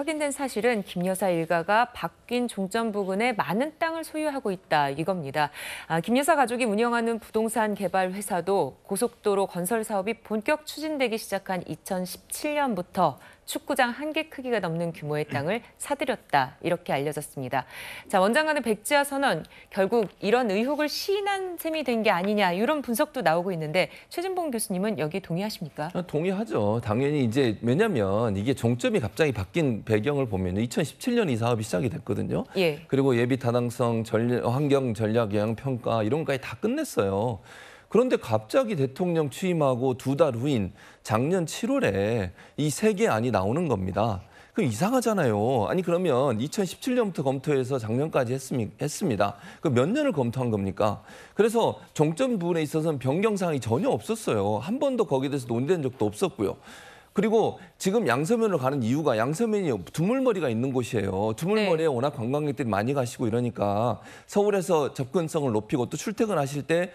확인된 사실은 김 여사 일가가 바뀐 종점 부근에 많은 땅을 소유하고 있다 이겁니다. 김 여사 가족이 운영하는 부동산 개발 회사도 고속도로 건설 사업이 본격 추진되기 시작한 2017년부터 축구장 1개 크기가 넘는 규모의 땅을 사들였다 이렇게 알려졌습니다. 자, 원장관의 백지화 선언 결국 이런 의혹을 시인한 셈이 된 게 아니냐 이런 분석도 나오고 있는데 최진봉 교수님은 여기 동의하십니까? 동의하죠. 당연히 이제 왜냐하면 이게 종점이 갑자기 바뀐 배경을 보면 2017년 이 사업이 시작이 됐거든요. 예. 그리고 예비 타당성, 환경 전략 영향 평가 이런 것까지 다 끝냈어요. 그런데 갑자기 대통령 취임하고 2달 후인 작년 7월에 이 3개 안이 나오는 겁니다. 그럼 이상하잖아요. 아니 그러면 2017년부터 검토해서 작년까지 했습니다. 그 몇 년을 검토한 겁니까? 그래서 종점 부분에 있어서는 변경사항이 전혀 없었어요. 한 번도 거기에 대해서 논의된 적도 없었고요. 그리고 지금 양서면으로 가는 이유가 양서면이 두물머리가 있는 곳이에요. 두물머리에 워낙 관광객들이 많이 가시고 이러니까 서울에서 접근성을 높이고 또 출퇴근하실 때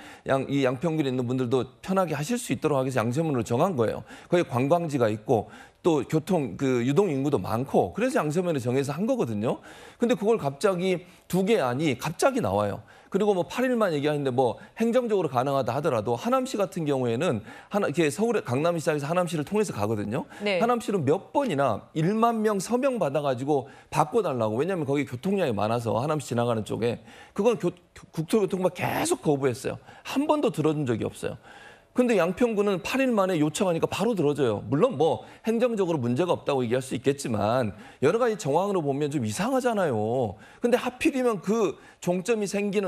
이 양평길에 있는 분들도 편하게 하실 수 있도록 하기 위해서 양서면으로 정한 거예요. 거기 관광지가 있고 또 교통 유동 인구도 많고 그래서 양서면을 정해서 한 거거든요. 근데 그걸 갑자기 2개 안이 갑자기 나와요. 그리고 뭐 8일만 얘기하는데 뭐 행정적으로 가능하다 하더라도 하남시 같은 경우에는 이렇게 서울의 강남시 시작해서 하남시를 통해서 가거든요. 네. 하남시는 몇 번이나 1만 명 서명 받아가지고 바꿔달라고. 왜냐하면 거기 교통량이 많아서 하남시 지나가는 쪽에 그건 국토교통부가 계속 거부했어요. 한 번도 들어준 적이 없어요. 근데 양평구는 8일 만에 요청하니까 바로 들어줘요. 물론 뭐 행정적으로 문제가 없다고 얘기할 수 있겠지만 여러 가지 정황으로 보면 좀 이상하잖아요. 근데 하필이면 그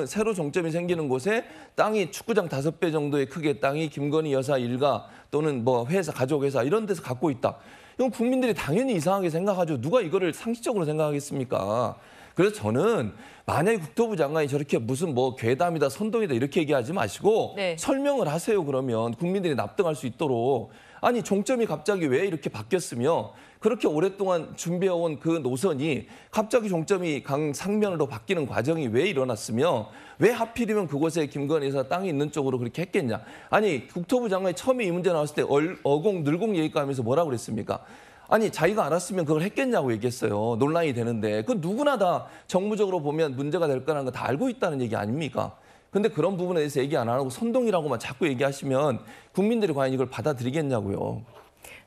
새로 종점이 생기는 곳에 땅이 축구장 5배 정도의 크기의 땅이 김건희 여사 일가 또는 뭐 회사, 가족회사 이런 데서 갖고 있다. 이건 국민들이 당연히 이상하게 생각하죠. 누가 이거를 상식적으로 생각하겠습니까? 그래서 저는 만약에 국토부 장관이 저렇게 무슨 뭐 괴담이다, 선동이다 이렇게 얘기하지 마시고 설명을 하세요. 그러면 국민들이 납득할 수 있도록. 아니 종점이 갑자기 왜 이렇게 바뀌었으며 그렇게 오랫동안 준비해온 그 노선이 갑자기 종점이 상면으로 바뀌는 과정이 왜 일어났으며 왜 하필이면 그곳에 김건희 여사 땅이 있는 쪽으로 그렇게 했겠냐. 아니 국토부 장관이 처음에 이 문제 나왔을 때 어공 늘공 얘기가 하면서 뭐라고 그랬습니까? 아니 자기가 알았으면 그걸 했겠냐고 얘기했어요. 논란이 되는데 그 누구나 다 정무적으로 보면 문제가 될 거라는 거 다 알고 있다는 얘기 아닙니까? 근데 그런 부분에 대해서 얘기 안 하고 선동이라고만 자꾸 얘기하시면 국민들이 과연 이걸 받아들이겠냐고요.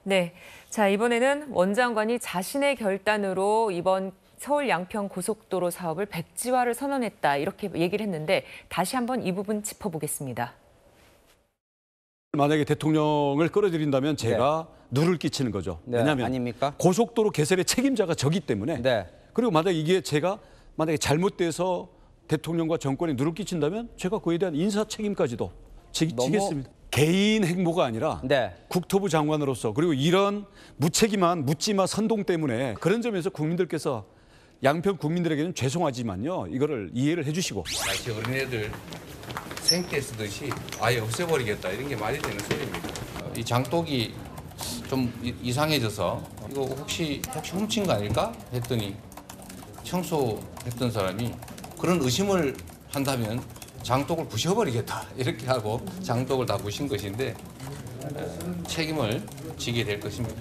네, 자 이번에는 원 장관이 자신의 결단으로 이번 서울 양평 고속도로 사업을 백지화를 선언했다 이렇게 얘기를 했는데 다시 한번 이 부분 짚어보겠습니다. 만약에 대통령을 끌어들인다면 제가 누를 끼치는 거죠. 왜냐하면 아닙니까? 고속도로 개설의 책임자가 저기 때문에. 그리고 만약에 이게 제가 만약에 잘못돼서 대통령과 정권에 누를 끼친다면 제가 그에 대한 인사 책임까지도 지겠습니다. 개인 행보가 아니라 국토부 장관으로서 그리고 이런 무책임한 묻지마 선동 때문에 그런 점에서 국민들께서 양평 국민들에게는 죄송하지만요. 이거를 이해를 해 주시고. 마치 어린애들 생태 쓰듯이 아예 없애버리겠다 이런 게 말이 되는 소리입니다. 이 장독이 좀 이상해져서 이거 혹시 훔친 거 아닐까 했더니 청소했던 사람이 그런 의심을 한다면 장독을 부셔버리겠다 이렇게 하고 장독을 다 부신 것인데 책임을 지게 될 것입니다.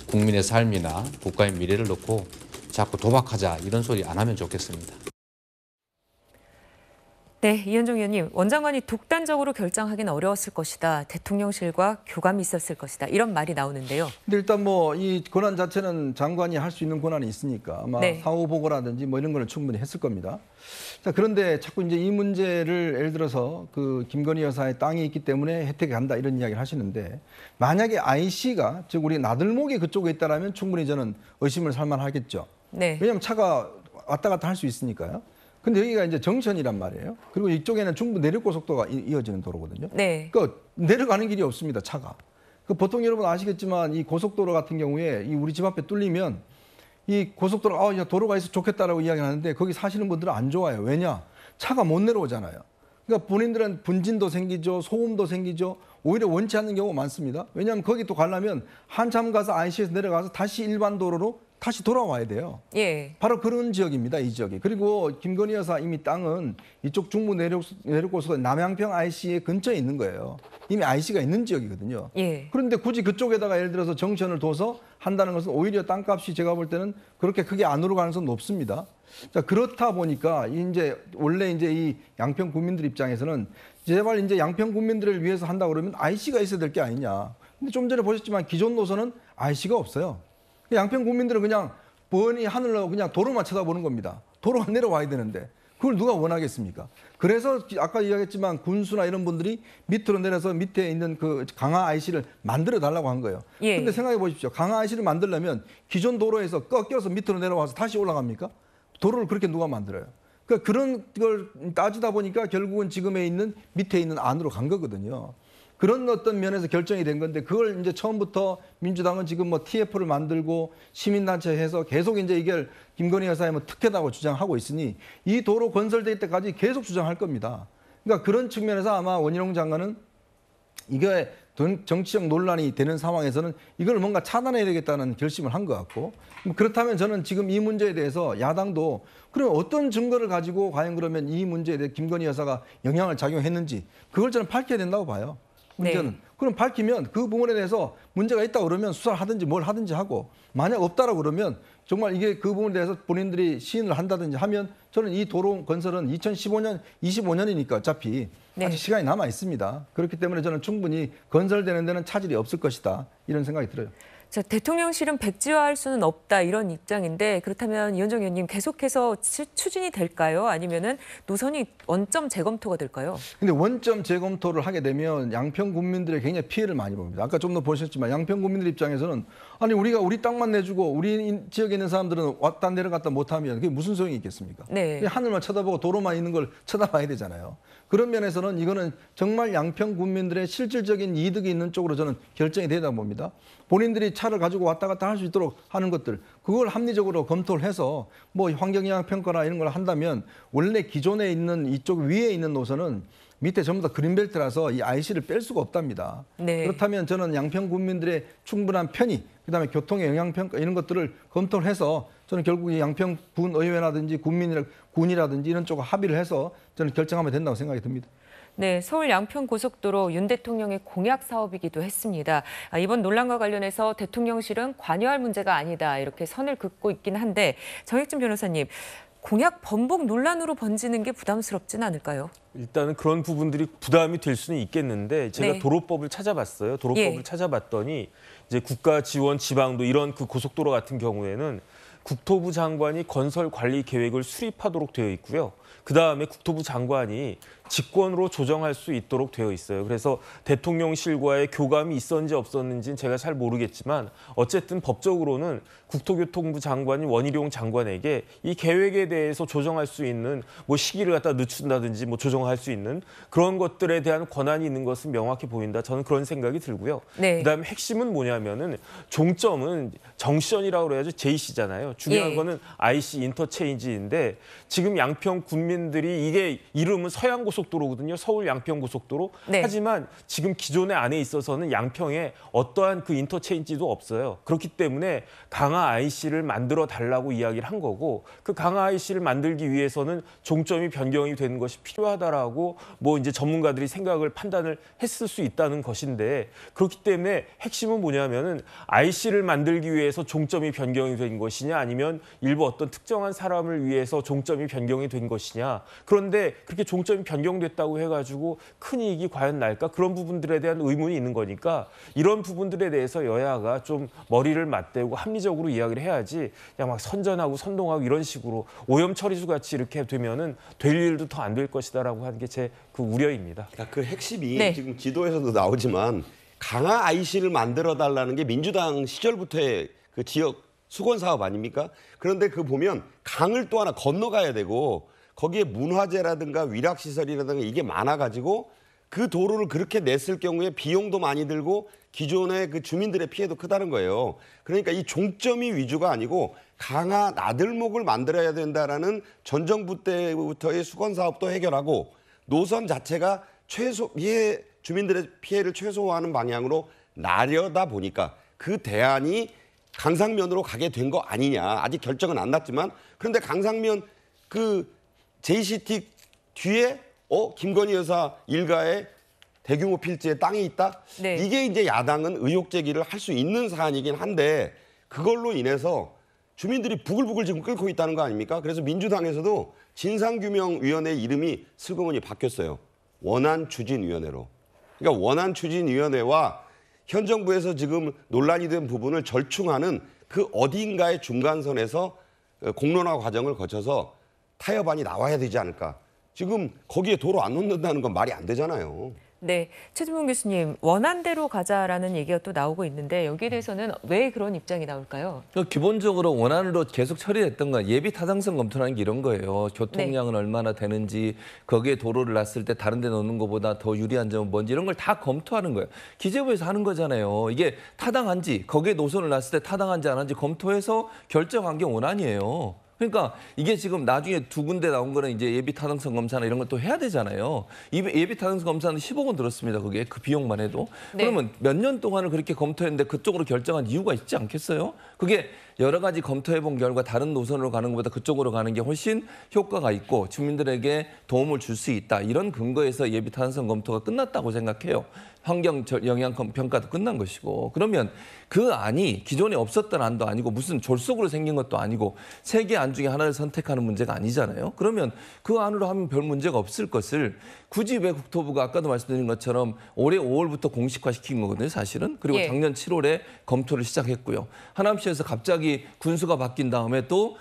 국민의 삶이나 국가의 미래를 놓고 자꾸 도박하자 이런 소리 안 하면 좋겠습니다. 네, 이현정 의원님, 원 장관이 독단적으로 결정하기는 어려웠을 것이다. 대통령실과 교감이 있었을 것이다. 이런 말이 나오는데요. 근데 일단 뭐 이 권한 자체는 장관이 할 수 있는 권한이 있으니까 아마 사후 보고라든지 뭐 이런 걸 충분히 했을 겁니다. 자, 그런데 자꾸 이제 이 문제를 예를 들어서 그 김건희 여사의 땅이 있기 때문에 혜택이 간다 이런 이야기를 하시는데 만약에 IC가 즉 우리 나들목이 그쪽에 있다라면 충분히 저는 의심을 살만하겠죠. 왜냐하면 차가 왔다 갔다 할 수 있으니까요. 근데 여기가 이제 정천이란 말이에요. 그리고 이쪽에는 중부 내륙고속도로가 이어지는 도로거든요. 그러니까 내려가는 길이 없습니다, 차가. 보통 여러분 아시겠지만 이 고속도로 같은 경우에 이 우리 집 앞에 뚫리면 이 고속도로 도로가 있어 좋겠다라고 이야기하는데 거기 사시는 분들은 안 좋아요. 왜냐? 차가 못 내려오잖아요. 그러니까 본인들은 분진도 생기죠, 소음도 생기죠. 오히려 원치 않는 경우가 많습니다. 왜냐하면 거기 또 가려면 한참 가서 IC에서 내려가서 다시 일반 도로로 다시 돌아와야 돼요. 예. 바로 그런 지역입니다, 이 지역이. 그리고 김건희 여사 이미 땅은 이쪽 중부 내륙고속도로 남양평 IC의 근처에 있는 거예요. 이미 IC가 있는 지역이거든요. 예. 그런데 굳이 그쪽에다가 예를 들어서 정션을 둬서 한다는 것은 오히려 땅값이 제가 볼 때는 그렇게 크게 안 오를 가능성이 높습니다. 자, 그렇다 보니까 이제 원래 이제 이 양평 국민들 입장에서는 제발 이제 양평 국민들을 위해서 한다 그러면 IC가 있어야 될 게 아니냐. 근데 좀 전에 보셨지만 기존 노선은 IC가 없어요. 양평 국민들은 그냥 번이 하늘로 그냥 도로만 쳐다보는 겁니다. 도로만 내려와야 되는데 그걸 누가 원하겠습니까? 그래서 아까 이야기했지만 군수나 이런 분들이 밑으로 내려서 밑에 있는 그 강화 IC를 만들어 달라고 한 거예요. 예. 근데 생각해 보십시오. 강화 IC를 만들려면 기존 도로에서 꺾여서 밑으로 내려와서 다시 올라갑니까? 도로를 그렇게 누가 만들어요? 그러니까 그런 걸 따지다 보니까 결국은 지금에 있는 밑에 있는 안으로 간 거거든요. 그런 어떤 면에서 결정이 된 건데 그걸 이제 처음부터 민주당은 지금 뭐 TF를 만들고 시민단체 해서 계속 이제 이걸 김건희 여사의 뭐 특혜다고 주장하고 있으니 이 도로 건설될 때까지 계속 주장할 겁니다. 그러니까 그런 측면에서 아마 원희룡 장관은 이게 정치적 논란이 되는 상황에서는 이걸 뭔가 차단해야 되겠다는 결심을 한 것 같고 그렇다면 저는 지금 이 문제에 대해서 야당도 그럼 어떤 증거를 가지고 과연 그러면 이 문제에 대해 김건희 여사가 영향을 작용했는지 그걸 저는 밝혀야 된다고 봐요. 문제는. 네. 그럼 밝히면 그 부분에 대해서 문제가 있다고 그러면 수사를 하든지 뭘 하든지 하고 만약 없다라고 그러면 정말 이게 그 부분에 대해서 본인들이 시인을 한다든지 하면 저는 이 도로 건설은 2015년, 25년이니까 어차피 네. 아직 시간이 남아 있습니다. 그렇기 때문에 저는 충분히 건설되는 데는 차질이 없을 것이다. 이런 생각이 들어요. 자, 대통령실은 백지화할 수는 없다 이런 입장인데 그렇다면 이현정 의원님 계속해서 추진이 될까요? 아니면은 노선이 원점 재검토가 될까요? 근데 원점 재검토를 하게 되면 양평 국민들의 굉장히 피해를 많이 봅니다. 아까 좀 더 보셨지만 양평 국민들 입장에서는 아니 우리가 우리 땅만 내주고 우리 지역에 있는 사람들은 왔다 내려갔다 못하면 그게 무슨 소용이 있겠습니까? 네. 하늘만 쳐다보고 도로만 있는 걸 쳐다봐야 되잖아요. 그런 면에서는 이거는 정말 양평 국민들의 실질적인 이득이 있는 쪽으로 저는 결정이 되다 봅니다. 본인들이 차를 가지고 왔다 갔다 할 수 있도록 하는 것들 그걸 합리적으로 검토를 해서 뭐 환경영향 평가나 이런 걸 한다면 원래 기존에 있는 이쪽 위에 있는 노선은 밑에 전부 다 그린벨트라서 이 IC를 뺄 수가 없답니다. 네. 그렇다면 저는 양평 국민들의 충분한 편의, 그다음에 교통의 영향평가 이런 것들을 검토를 해서 저는 결국 이 양평 군의회라든지 군이라든지 이런 쪽과 합의를 해서 저는 결정하면 된다고 생각이 듭니다. 네, 서울 양평고속도로 윤 대통령의 공약 사업이기도 했습니다. 이번 논란과 관련해서 대통령실은 관여할 문제가 아니다 이렇게 선을 긋고 있긴 한데 정혁진 변호사님, 공약 번복 논란으로 번지는 게 부담스럽지는 않을까요? 일단은 그런 부분들이 부담이 될 수는 있겠는데 제가 네. 도로법을 찾아봤어요. 도로법을 예. 찾아봤더니 이제 국가 지원 지방도 이런 그 고속도로 같은 경우에는 국토부 장관이 건설 관리 계획을 수립하도록 되어 있고요. 그다음에 국토부 장관이 직권으로 조정할 수 있도록 되어 있어요. 그래서 대통령실과의 교감이 있었는지 없었는지는 제가 잘 모르겠지만 어쨌든 법적으로는 국토교통부 장관이 원희룡 장관에게 이 계획에 대해서 조정할 수 있는 뭐 시기를 갖다 늦춘다든지 뭐 조정할 수 있는 그런 것들에 대한 권한이 있는 것은 명확히 보인다. 저는 그런 생각이 들고요. 네. 그다음에 핵심은 뭐냐면은 종점은 정션이라고 그래야죠. JC잖아요. 중요한 예. 거는 IC 인터체인지인데 지금 양평 군민들이 이게 이름은 서양고속도로거든요. 서울 양평고속도로. 네. 하지만 지금 기존의 안에 있어서는 양평에 어떠한 그 인터체인지도 없어요. 그렇기 때문에 강화 IC를 만들어 달라고 이야기를 한 거고 그 강화 IC를 만들기 위해서는 종점이 변경이 되는 것이 필요하다라고 뭐 이제 전문가들이 생각을 판단을 했을 수 있다는 것인데 그렇기 때문에 핵심은 뭐냐면은 IC를 만들기 위해서 종점이 변경이 된 것이냐 아니면 일부 어떤 특정한 사람을 위해서 종점이 변경이 된 것이냐. 그런데 그렇게 종점이 변경됐다고 해가지고 큰 이익이 과연 날까? 그런 부분들에 대한 의문이 있는 거니까 이런 부분들에 대해서 여야가 좀 머리를 맞대고 합리적으로 이야기를 해야지 그냥 막 선전하고 선동하고 이런 식으로 오염 처리수 같이 이렇게 되면은 될 일도 더 안 될 것이다라고 하는 게 제 그 우려입니다. 그러니까 그 핵심이 네. 지금 지도에서도 나오지만 강화 IC를 만들어 달라는 게 민주당 시절부터의 그 지역 수건 사업 아닙니까? 그런데 그 보면 강을 또 하나 건너가야 되고 거기에 문화재라든가 위락시설이라든가 이게 많아가지고 그 도로를 그렇게 냈을 경우에 비용도 많이 들고 기존의 그 주민들의 피해도 크다는 거예요. 그러니까 이 종점이 위주가 아니고 강화 나들목을 만들어야 된다라는 전 정부 때부터의 수건 사업도 해결하고 노선 자체가 주민들의 피해를 최소화하는 방향으로 나려다 보니까 그 대안이 강상면으로 가게 된 거 아니냐. 아직 결정은 안 났지만 그런데 강상면 그 JCT 뒤에 김건희 여사 일가의 대규모 필지에 땅이 있다? 네. 이게 이제 야당은 의혹 제기를 할 수 있는 사안이긴 한데 그걸로 인해서 주민들이 부글부글 지금 끓고 있다는 거 아닙니까? 그래서 민주당에서도 진상규명위원회 이름이 슬그머니 바뀌었어요. 원안추진위원회로. 그러니까 원안추진위원회와 현 정부에서 지금 논란이 된 부분을 절충하는 그 어딘가의 중간선에서 공론화 과정을 거쳐서 타협안이 나와야 되지 않을까. 지금 거기에 도로 안 놓는다는 건 말이 안 되잖아요. 네, 최진봉 교수님, 원안대로 가자라는 얘기가 또 나오고 있는데 여기에 대해서는 왜 그런 입장이 나올까요? 기본적으로 원안으로 계속 처리했던 건 예비 타당성 검토라는 게 이런 거예요. 교통량은 얼마나 되는지, 거기에 도로를 놨을 때 다른 데 놓는 것보다 더 유리한 점은 뭔지 이런 걸 다 검토하는 거예요. 기재부에서 하는 거잖아요. 이게 타당한지, 거기에 노선을 놨을 때 타당한지 안 한지 검토해서 결정한 게 원안이에요. 그러니까 이게 지금 나중에 두 군데 나온 거는 이제 예비 타당성 검사나 이런 걸 또 해야 되잖아요. 예비 타당성 검사는 10억 원 들었습니다. 그게 그 비용만 해도. 네. 그러면 몇 년 동안을 그렇게 검토했는데 그쪽으로 결정한 이유가 있지 않겠어요? 그게 여러 가지 검토해 본 결과 다른 노선으로 가는 것보다 그쪽으로 가는 게 훨씬 효과가 있고 주민들에게 도움을 줄 수 있다. 이런 근거에서 예비 타당성 검토가 끝났다고 생각해요. 환경 영향 평가도 끝난 것이고. 그러면 그 안이 기존에 없었던 안도 아니고 무슨 졸속으로 생긴 것도 아니고 세 개 안 중에 하나를 선택하는 문제가 아니잖아요. 그러면 그 안으로 하면 별 문제가 없을 것을 굳이 왜 국토부가 아까도 말씀드린 것처럼 올해 5월부터 공식화시킨 거거든요, 사실은. 그리고 예. 작년 7월에 검토를 시작했고요. 하남시에서 갑자기 군수가 바뀐 다음에 또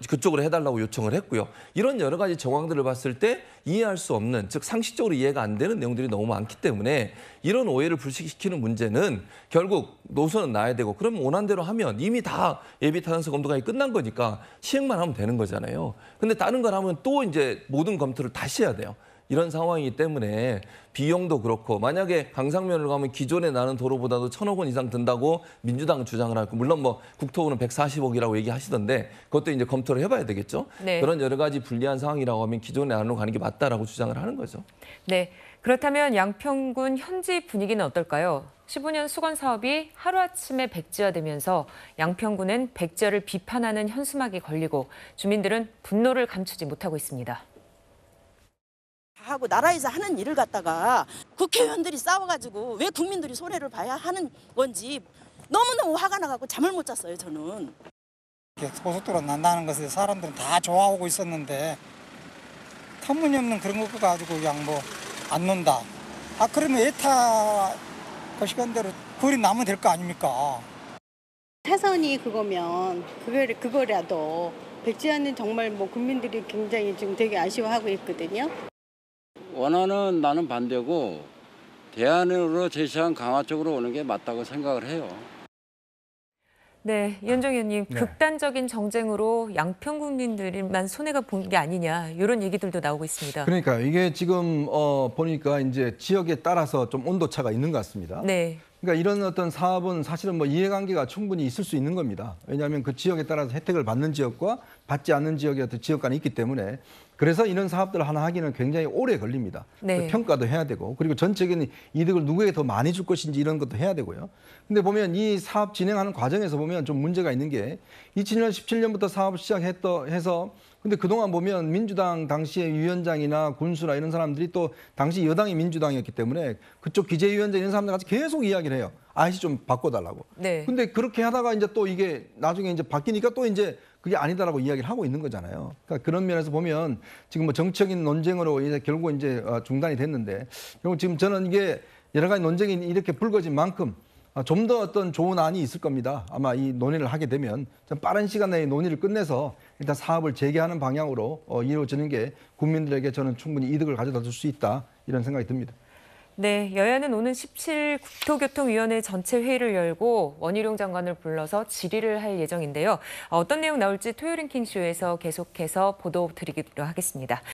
그쪽으로 해달라고 요청을 했고요. 이런 여러 가지 정황들을 봤을 때 이해할 수 없는, 즉 상식적으로 이해가 안 되는 내용들이 너무 많기 때문에 이런 오해를 불식시키는 문제는 결국 노선은 놔야 되고 그러면 원안대로 하면 이미 다 예비 타당성 검토가 끝난 거니까 시행만 하면 되는 거잖아요. 근데 다른 걸 하면 또 이제 모든 검토를 다시 해야 돼요. 이런 상황이기 때문에 비용도 그렇고 만약에 강상면을 가면 기존에 나는 도로보다도 1,000억 원 이상 든다고 민주당은 주장을 하고 물론 뭐 국토부는 140억이라고 얘기하시던데 그것도 이제 검토를 해봐야 되겠죠. 네. 그런 여러 가지 불리한 상황이라고 하면 기존의 안으로 가는 게 맞다라고 주장을 하는 거죠. 네, 그렇다면 양평군 현지 분위기는 어떨까요? 15년 수건 사업이 하루아침에 백지화되면서 양평군은 백지화를 비판하는 현수막이 걸리고 주민들은 분노를 감추지 못하고 있습니다. 하고 나라에서 하는 일을 갖다가 국회의원들이 싸워가지고 왜 국민들이 손해를 봐야 하는 건지 너무너무 화가 나갖고 잠을 못 잤어요, 저는. 고속도로 난다는 것에 사람들은 다 좋아하고 있었는데 터무니없는 그런 거 가지고 그냥 뭐 안 논다. 그러면 에타 그 시간대로 거리 나면 될 거 아닙니까? 타선이 그거면 그거라도 백지화는 정말 뭐 국민들이 굉장히 지금 되게 아쉬워하고 있거든요. 원안은 나는 반대고 대안으로 제시한 강화 쪽으로 오는 게 맞다고 생각을 해요. 네, 이현정 의원님, 네. 극단적인 정쟁으로 양평 국민들만 손해가 본 게 아니냐 이런 얘기들도 나오고 있습니다. 그러니까 이게 지금 보니까 이제 지역에 따라서 좀 온도차가 있는 것 같습니다. 네. 그러니까 이런 어떤 사업은 사실은 뭐 이해관계가 충분히 있을 수 있는 겁니다. 왜냐하면 그 지역에 따라서 혜택을 받는 지역과 받지 않는 지역의 어떤 지역 간에 있기 때문에 그래서 이런 사업들을 하나 하기는 굉장히 오래 걸립니다. 네. 평가도 해야 되고 그리고 전체적인 이득을 누구에게 더 많이 줄 것인지 이런 것도 해야 되고요. 근데 보면 이 사업 진행하는 과정에서 보면 좀 문제가 있는 게 2000년, 17년부터 사업을 시작해서 근데 그동안 보면 민주당 당시의 위원장이나 군수나 이런 사람들이 또 당시 여당이 민주당이었기 때문에 그쪽 기재위원장 이런 사람들 같이 계속 이야기를 해요. IC 좀 바꿔달라고. 네. 근데 그렇게 하다가 이제 또 이게 나중에 이제 바뀌니까 또 이제 그게 아니다라고 이야기를 하고 있는 거잖아요. 그러니까 그런 면에서 보면 지금 뭐 정치적인 논쟁으로 이제 결국 이제 중단이 됐는데 결국 지금 저는 이게 여러 가지 논쟁이 이렇게 불거진 만큼 좀 더 어떤 좋은 안이 있을 겁니다. 아마 이 논의를 하게 되면 좀 빠른 시간 내에 논의를 끝내서 일단 사업을 재개하는 방향으로 이루어지는 게 국민들에게 저는 충분히 이득을 가져다 줄 수 있다 이런 생각이 듭니다. 네, 여야는 오는 17 국토교통위원회 전체 회의를 열고 원희룡 장관을 불러서 질의를 할 예정인데요. 어떤 내용 나올지 토요일 랭킹쇼에서 계속해서 보도 드리기로 하겠습니다.